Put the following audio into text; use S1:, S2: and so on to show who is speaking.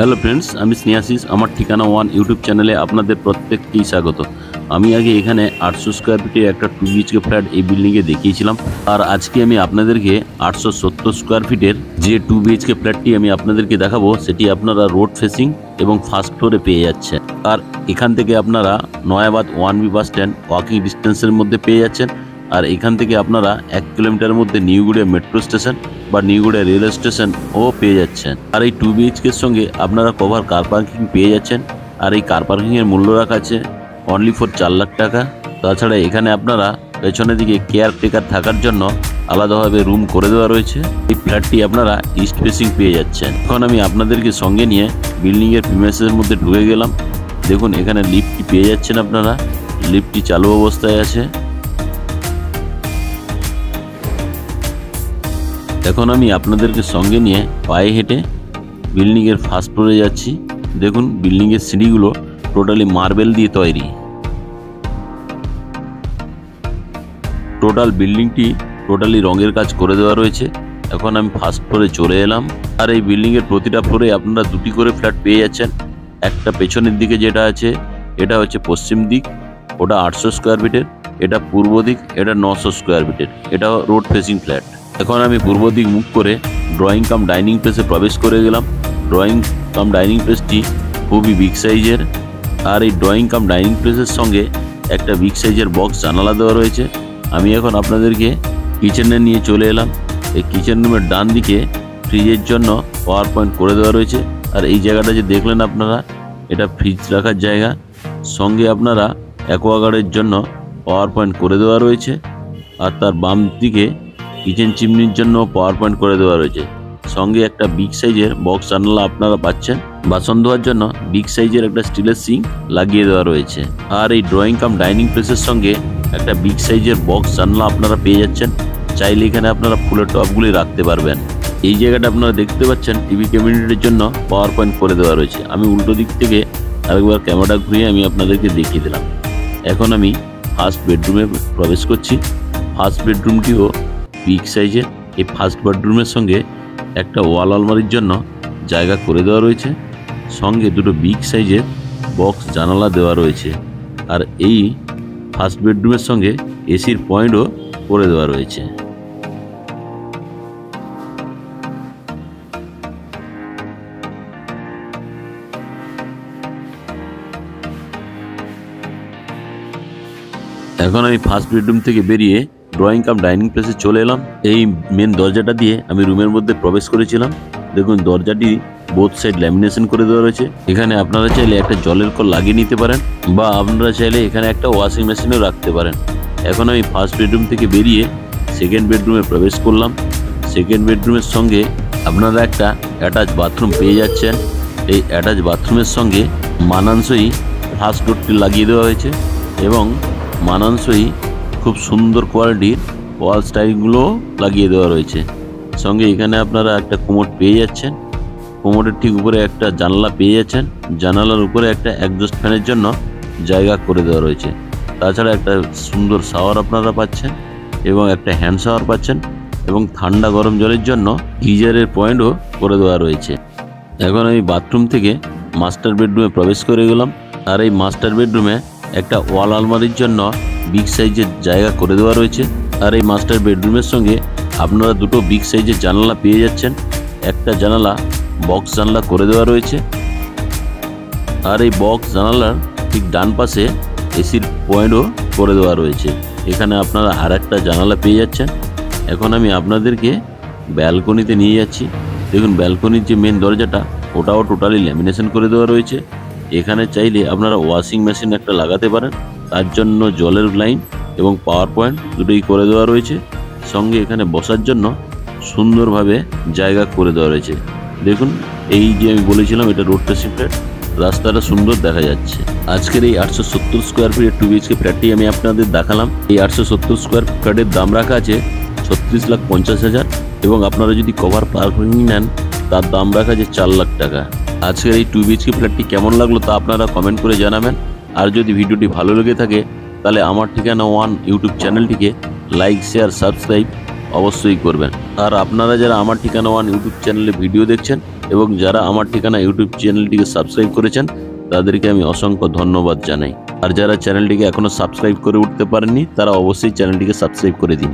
S1: Hello friends, আমি স্নেহাশিস। আমার ঠিকানা ওয়ান ইউটিউব চ্যানেলে আপনাদের প্রত্যেককেই স্বাগত। আমি আগে এখানে 800 স্কোয়ার ফিটের একটা 2 BHK ফ্ল্যাট এই বিল্ডিংয়ে দেখিয়েছিলাম, আর আজকে আমি আপনাদেরকে 870 স্কোয়ার ফিটের যে 2 BHK ফ্ল্যাটটি আমি আপনাদেরকে দেখাবো, সেটি আপনারা রোড ফেসিং এবং ফার্স্ট ফ্লোরে পেয়ে যাচ্ছেন। আর এখান থেকে আপনারা Nayabad 1B bus stand walking ডিস্টেন্সের মধ্যে পেয়ে যাচ্ছেন। আর এখান থেকে আপনারা 1 কিলোমিটারের মধ্যে নিউগুড়িয়া মেট্রো স্টেশন বা নিউগুড়িয়া রেলওয়ে স্টেশন ও পেয়ে যাচ্ছেন। আর এই 2 BHK সঙ্গে আপনারা কভার কার পার্কিং পেয়ে যাচ্ছেন। আর এই কার পার্কিংয়ের মূল্য রাখা আছে অনলি ফর 4 লাখ টাকা। তাছাড়া এখানে আপনারা পেছনের দিকে কেয়ারটেকার থাকার জন্য আলাদাভাবে রুম করে দেওয়া রয়েছে। এই ফ্ল্যাটটি আপনারা ইস্ট ফেসিং পেয়ে যাচ্ছেন। এখন আমি আপনাদেরকে সঙ্গে নিয়ে বিল্ডিংয়ের প্রিমাইসের মধ্যে ঢুকে গেলাম। দেখুন, এখানে লিফটটি পেয়ে যাচ্ছেন আপনারা। লিফটটি চালু অবস্থায় আছে। এখন আমি আপনাদেরকে সঙ্গে নিয়ে পায়ে হেঁটে বিল্ডিংয়ের ফার্স্ট ফ্লোরে যাচ্ছি। দেখুন, বিল্ডিংয়ের সিঁড়িগুলো টোটালি মার্বেল দিয়ে তৈরি। টোটাল বিল্ডিংটি টোটালি রঙের কাজ করে দেওয়া রয়েছে। এখন আমি ফার্স্ট ফ্লোরে চলে এলাম। আর এই বিল্ডিংয়ের প্রতিটা ফ্লোরে আপনারা 2টি করে ফ্ল্যাট পেয়ে যাচ্ছেন। একটা পেছনের দিকে যেটা আছে, এটা হচ্ছে পশ্চিম দিক, ওটা 800 স্কোয়ার ফিটের। এটা পূর্ব দিক, এটা 900 স্কোয়ার ফিটের। এটা রোড ফেসিং ফ্ল্যাট। এখন আমি পূর্ব দিক মুখ করে ড্রয়িং কাম ডাইনিং প্লেসে প্রবেশ করে গেলাম। ড্রয়িং কাম ডাইনিং প্লেসটি খুবই বিগ সাইজের। আর এই ড্রয়িং কাম ডাইনিং প্লেসের সঙ্গে একটা বিগ সাইজের বক্স জানালা দেওয়া রয়েছে। আমি এখন আপনাদেরকে কিচেনে নিয়ে চলে এলাম। এই কিচেন রুমের ডান দিকে ফ্রিজের জন্য পাওয়ার পয়েন্ট করে দেওয়া রয়েছে। আর এই জায়গাটা যে দেখলেন আপনারা, এটা ফ্রিজ রাখার জায়গা। সঙ্গে আপনারা অ্যাকোয়াগার্ডের জন্য পাওয়ার পয়েন্ট করে দেওয়া রয়েছে। আর তার বাম দিকে কিচেন চিমনির জন্য পাওয়ার পয়েন্ট করে দেওয়া রয়েছে। সঙ্গে একটা বিগ সাইজের বক্স জানালা আপনারা পাচ্ছেন। বাসন ধোয়ার জন্য বিগ সাইজের একটা স্টিলের সিঙ্ক লাগিয়ে দেওয়া রয়েছে। আর এই ড্রয়িং কাম ডাইনিং প্লেসের সঙ্গে একটা বিগ সাইজের বক্স জানালা আপনারা পেয়ে যাচ্ছেন। চাইলে এখানে আপনারা ফুলের টবগুলি রাখতে পারবেন। এই জায়গাটা আপনারা দেখতে পাচ্ছেন টিভি ক্যাবিনেটের জন্য পাওয়ার পয়েন্ট করে দেওয়া রয়েছে। আমি উল্টো দিক থেকে আরেকবার ক্যামেরা ঘুরিয়ে আমি আপনাদেরকে দেখিয়ে দিলাম। এখন আমি ফার্স্ট বেডরুমে প্রবেশ করছি। ফার্স্ট বেডরুমটিও বিগ সাইজের। এই ফার্স্ট বেডরুমের সঙ্গে একটা ওয়াল আলমারির জন্য জায়গা করে দেওয়া রয়েছে। সঙ্গে দুটো বিগ সাইজের বক্স জানালা দেওয়া রয়েছে। আর এই ফার্স্ট বেডরুমের সঙ্গে এসির পয়েন্টও করে দেওয়া রয়েছে। এখন আমি ফার্স্ট বেডরুম থেকে বেরিয়ে ড্রয়িং কাম ডাইনিং প্লেসে চলে এলাম। এই মেন দরজাটা দিয়ে আমি রুমের মধ্যে প্রবেশ করেছিলাম। দেখুন, দরজাটি বোথ সাইড ল্যামিনেশন করে দেওয়া রয়েছে। এখানে আপনারা চাইলে একটা জলের কল লাগিয়ে নিতে পারেন, বা আপনারা চাইলে এখানে একটা ওয়াশিং মেশিনও রাখতে পারেন। এখন আমি ফার্স্ট বেডরুম থেকে বেরিয়ে সেকেন্ড বেডরুমে প্রবেশ করলাম। সেকেন্ড বেডরুমের সঙ্গে আপনারা একটা অ্যাটাচ বাথরুম পেয়ে যাচ্ছেন। এই অ্যাটাচ বাথরুমের সঙ্গে মানানসই ফার্স্ট ডোরটি লাগিয়ে দেওয়া হয়েছে এবং মানানসই খুব সুন্দর কোয়ালিটির ওয়াল স্টাইলগুলো লাগিয়ে দেওয়া রয়েছে। সঙ্গে এখানে আপনারা একটা কোমোড পেয়ে যাচ্ছেন। কোমোডের ঠিক উপরে একটা জানালা পেয়ে যাচ্ছেন। জানালার উপরে একটা এক্সস্ট ফ্যানের জন্য জায়গা করে দেওয়া রয়েছে। তাছাড়া একটা সুন্দর শাওয়ার আপনারা পাচ্ছেন এবং একটা হ্যান্ড শাওয়ার পাচ্ছেন এবং ঠান্ডা গরম জলের জন্য গিজারের পয়েন্টও করে দেওয়া রয়েছে। এখন আমি বাথরুম থেকে মাস্টার বেডরুমে প্রবেশ করে গেলাম। আর এই মাস্টার বেডরুমে একটা ওয়াল আলমারির জন্য বিগ সাইজের জায়গা করে দেওয়া রয়েছে। আর এই মাস্টার বেডরুমের সঙ্গে আপনারা দুটো বিগ সাইজের জানালা পেয়ে যাচ্ছেন। একটা জানালা বক্স জানালা করে দেওয়া রয়েছে। আর এই বক্স জানালার ঠিক ডান পাশে এসির পয়েন্টও করে দেওয়া রয়েছে। এখানে আপনারা আর একটা জানালা পেয়ে যাচ্ছেন। এখন আমি আপনাদেরকে ব্যালকনিতে নিয়ে যাচ্ছি। দেখুন, ব্যালকনির যে মেন দরজাটা, ওটাও টোটালি ল্যামিনেশন করে দেওয়া রয়েছে। এখানে চাইলে আপনারা ওয়াশিং মেশিন একটা লাগাতে পারেন। তার জন্য জলের লাইন এবং পাওয়ার পয়েন্ট দুটোই করে দেওয়া রয়েছে। সঙ্গে এখানে বসার জন্য সুন্দরভাবে জায়গা করে দেওয়া রয়েছে। দেখুন, এই যে আমি বলেছিলাম এটা রোড ফেসিং ফ্ল্যাট, রাস্তাটা সুন্দর দেখা যাচ্ছে। আজকের এই 870 স্কোয়ার ফিটের 2 BHK ফ্ল্যাটটি আমি আপনাদের দেখালাম। এই 870 স্কোয়ার ফ্ল্যাটের দাম রাখা আছে 36,50,000 এবং আপনারা যদি কভার পার্কিং নেন তার দাম রাখা আছে 4 লাখ টাকা। আজকের এই 2 BHK ফ্ল্যাটটি কেমন লাগলো তা আপনারা কমেন্ট করে জানাবেন। আর যদি ভিডিওটি ভালো লেগে থাকে তাহলে আমার ঠিকানা ওয়ান ইউটিউব চ্যানেলটিকে লাইক, শেয়ার, সাবস্ক্রাইব অবশ্যই করবেন। আর আপনারা যারা আমার ঠিকানা ওয়ান ইউটিউব চ্যানেলে ভিডিও দেখছেন এবং যারা আমার ঠিকানা ইউটিউব চ্যানেলটিকে সাবস্ক্রাইব করেছেন তাদেরকে আমি অসংখ্য ধন্যবাদ জানাই। আর যারা চ্যানেলটিকে এখনো সাবস্ক্রাইব করে উঠতে পারেননি তারা অবশ্যই চ্যানেলটিকে সাবস্ক্রাইব করে দিন।